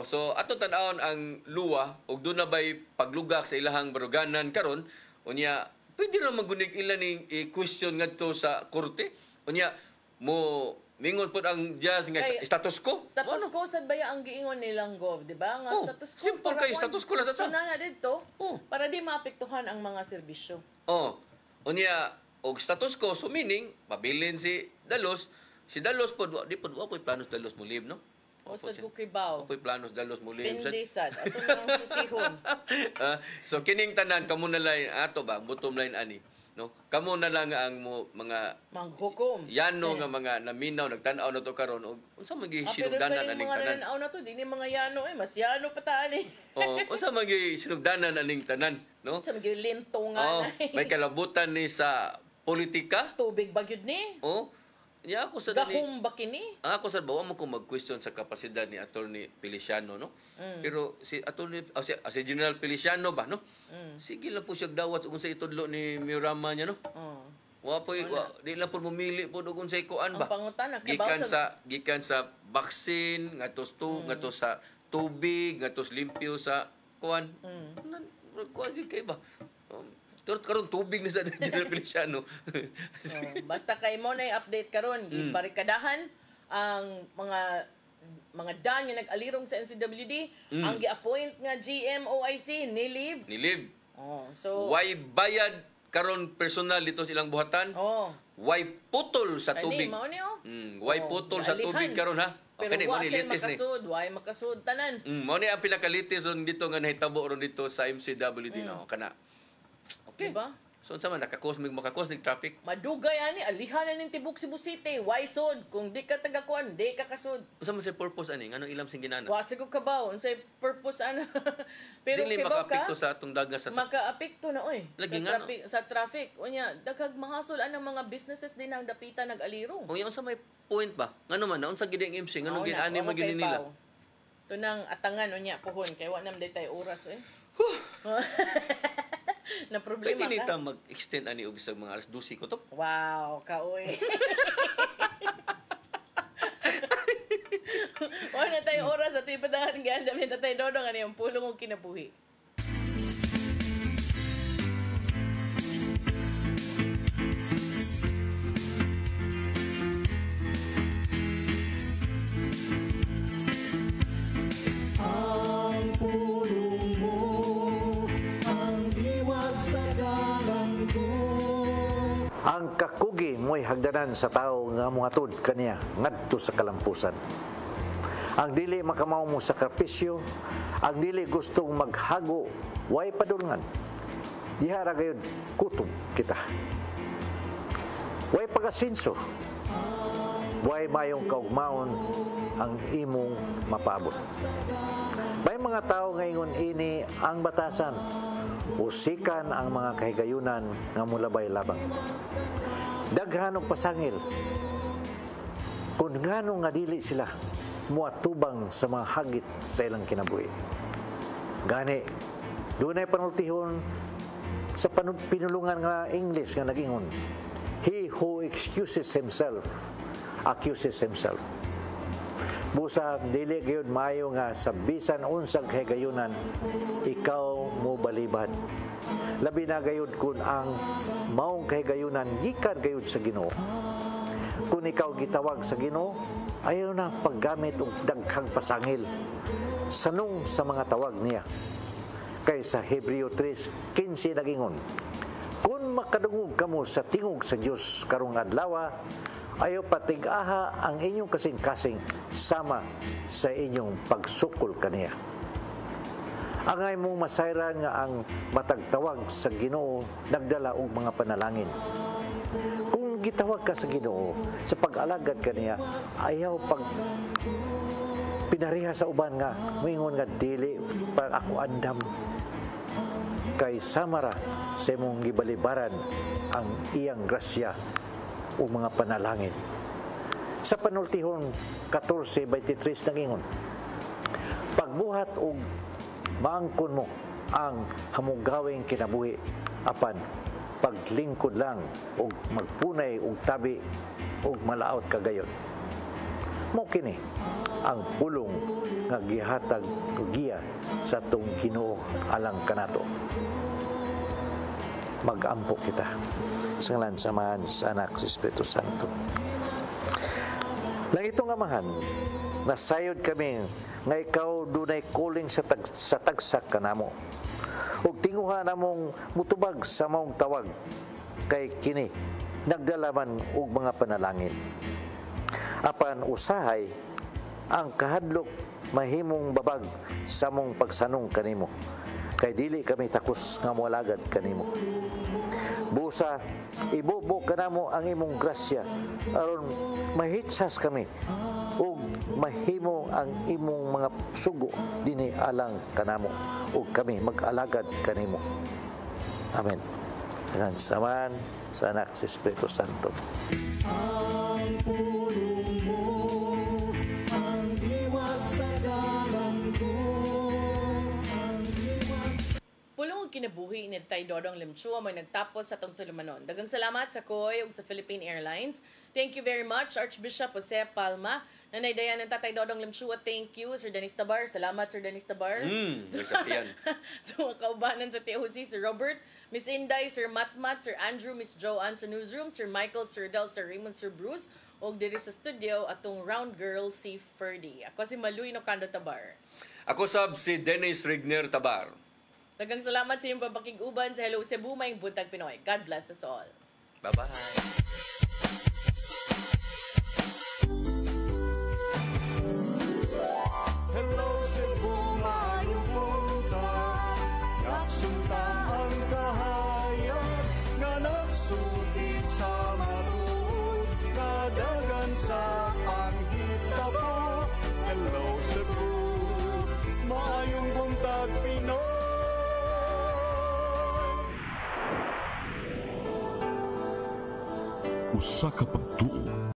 So ato tan-awon ang luwa ug doon na bay paglugak sa ilahang baruganan karon unya pwede ra magunig ila ning i-question ngadto sa korte. Unya mo mingon pod ang judge nga status quo. Status quo sad baya ang giingon nilang gov, di ba? Nga status quo. Simple kay status quo lang sa na dito para di maapektuhan ang mga serbisyo. Unya og status quo so meaning mabilin si Dalos. Si Dalos pod di pod wa koy planos Dalos mo live, no? Osad ko kibaw. Koy planos Dalos mo live. Pendesad. Ato lang susihon. So kining tanan kamo na lang ato ba bottom line ani, no? Kamo na lang ang mga manghukom. Yano nga mga naminaw nagtan-aw na to karon og unsa magisinugdanan aning tanan. Mga nanaw na to dini mga yano mas yano pa taan eh. Unsa magisinugdanan aning tanan, no? Unsa magilinto nga. May kalabutan ni sa politika. Tubig bagyod ni. Ya ako sa gahom ba kini? Ako sa bawa mo ko mag-question sa kapasidad ni Attorney Feliciano, no? Pero si Attorney si General Feliciano ba, no? Sige lang po siya dawat kung sa itudlo ni Miurama niya, no? Wa po di lang po mamili po kung sa ikuan ba. Ang pangutana gikan sa vaccine ngadto sa tubig ngadto limpyo sa kuan. Kuan kay ba? Karon tubig ni sa General Feliciano. Basta kay mo na update karon gibarikadahan ang mga dan nga nag-alirong sa NCWD ang gi-appoint nga GMOIC nilib. So why bayad karon personal dito silang buhatan? Why putol sa tubig? Why putol sa tubig karon ha? Pero wa say makasud, why makasud tanan. Mao ni ang pinakalitis ron dito nga nahitabo ron dito sa MCWD no kana. Okay. Diba? So, sa man, makakosmig traffic. Madugay, ani, alihan na ng Tibok Cebu City. Why sod? Kung di ka tagakuan, di ka kasod. Sa man sa purpose, ani? Anong ilam sing ginana? Wasig ko kabaw. Sa purpose, ano? Pero dili maka-apekto sa atong daga sa... Maka-apekto na, oy. Lagi nga, sa traffic. O niya, daghag mahasol, anong mga businesses din ang dapita nag-alirong. O yan, sa may point ba? Nga naman, naon sa giding MC? Nga nung ginani maginin nila? Ito nang atangan, o niya, puhon. Kaya wa nam tayo oras, eh. Na problema pwede nita mag-extend ani og sa mga alas 12 ko to. Wow, kaoy. Wala tayo oras at ipadahan ganda mi tatay Dodong ani ang pulong og kinabuhi. Ang kakugi mo'y hagdanan sa tao nga muhatod kaniya ngadto sa kalampusan. Ang dili makamaw mo sakripisyo, ang dili gustong maghago, way padulngan. Dihara gayud kutob kita. Way pagasinso. Way mayong kaugmaon ang imong mapabot. May mga tao ngayon ini ang batasan. Usikan ang mga kahigayunan nga mulabay labang. Daghanong pasangil. Kung ngano nga dili sila muatubang sa mga hagit sa ilang kinabuhi. Gani, dunay panultihon sa pinulungan nga English nga nagingon. He who excuses himself, accuses himself. Busa, dili gayud maayo nga sa bisan unsang kahigayunan, ikaw mo balibad. Labi na gayud kung ang maong kahigayunan gikan gayud sa Ginoo. Kung ikaw gitawag sa Ginoo, ayaw na paggamit og daghang pasangil. Sanong sa mga tawag niya. Kay sa Hebreo 3:15 nagingon, kung makadungog kamo sa tingog sa Dios karong adlaw, ayaw patig-aha ang inyong kasing-kasing sama sa inyong pagsukol kaniya. Angay mong masayran nga ang matagtawag sa Ginoo nagdala og mga panalangin. Kung Kung gitawag ka sa Ginoo, sa pag-alagad kaniya, ayaw pag pinariha sa uban nga, moingon nga dili pag ako andam kay samara sa imong gibalibaran ang iyang grasya o mga panalangin. Sa panultihon 14:23 nangingon, pagbuhat og maangkon mo ang hamugawing kinabuhi apan paglingkod lang og magpunay og tabi og malaot kagayon. Mao kini ang pulong nga gihatag og giya sa atong Ginoo alang kanato. Mag-ampo kita sa ngalan sa Ama, sa Anak, sa Espiritu Santo. Lang itong amahan, nasayod kami nga ikaw dunay calling sa tagsak kanamo. Ug tinguha namong mutubag sa maong tawag kay kini nagdalaman og mga panalangin. Apan usahay ang kahadlok mahimong babag sa mong pagsanong kanimo kay dili kami takos nga moalagad kanimo. Busa ibubo kanamo ang imong grasya aron mahitsas kami ug mahimo ang imong mga sugo dinhi alang kanamo ug kami mag-alagad kanimo. Amen. Dengan saman sa Anak, sa Espiritu Santo. Ang pulong mo, ang diwag sa dalan ko. Pulong kinabuhi ni Tay Dodong Limchua may nagtapos sa tong tulumanon. Daghang salamat sa COI ug sa Philippine Airlines. Thank you very much, Archbishop Jose Palma. Nanay Dayan ng Tatay Dodong Limchua, thank you. Sir Dennis Tabar, salamat Sir Dennis Tabar. Sakiyan. Mga kaubanan sa TOC, Sir Robert, Miss Inday, Sir Matmat, Sir Andrew, Miss Joanne sa newsroom, Sir Michael, Sir Del, Sir Raymond, Sir Bruce, o diri sa studio atong round girl si Ferdy. Ako si Maluy Nocando Tabar. Ako sab si Dennis Rigner Tabar. Daghang salamat sa iyong papakig-uban sa Hello Cebu, Mayong Buntag Pinoy. God bless us all. Bye-bye. Hello Cebu, mayong buntag. Nagsunta ang kahayag nga nagsulid sa matuod, kadagan sa panghitapo. Hello Cebu, mayong buntag Pinoy. Usa ka pagtuo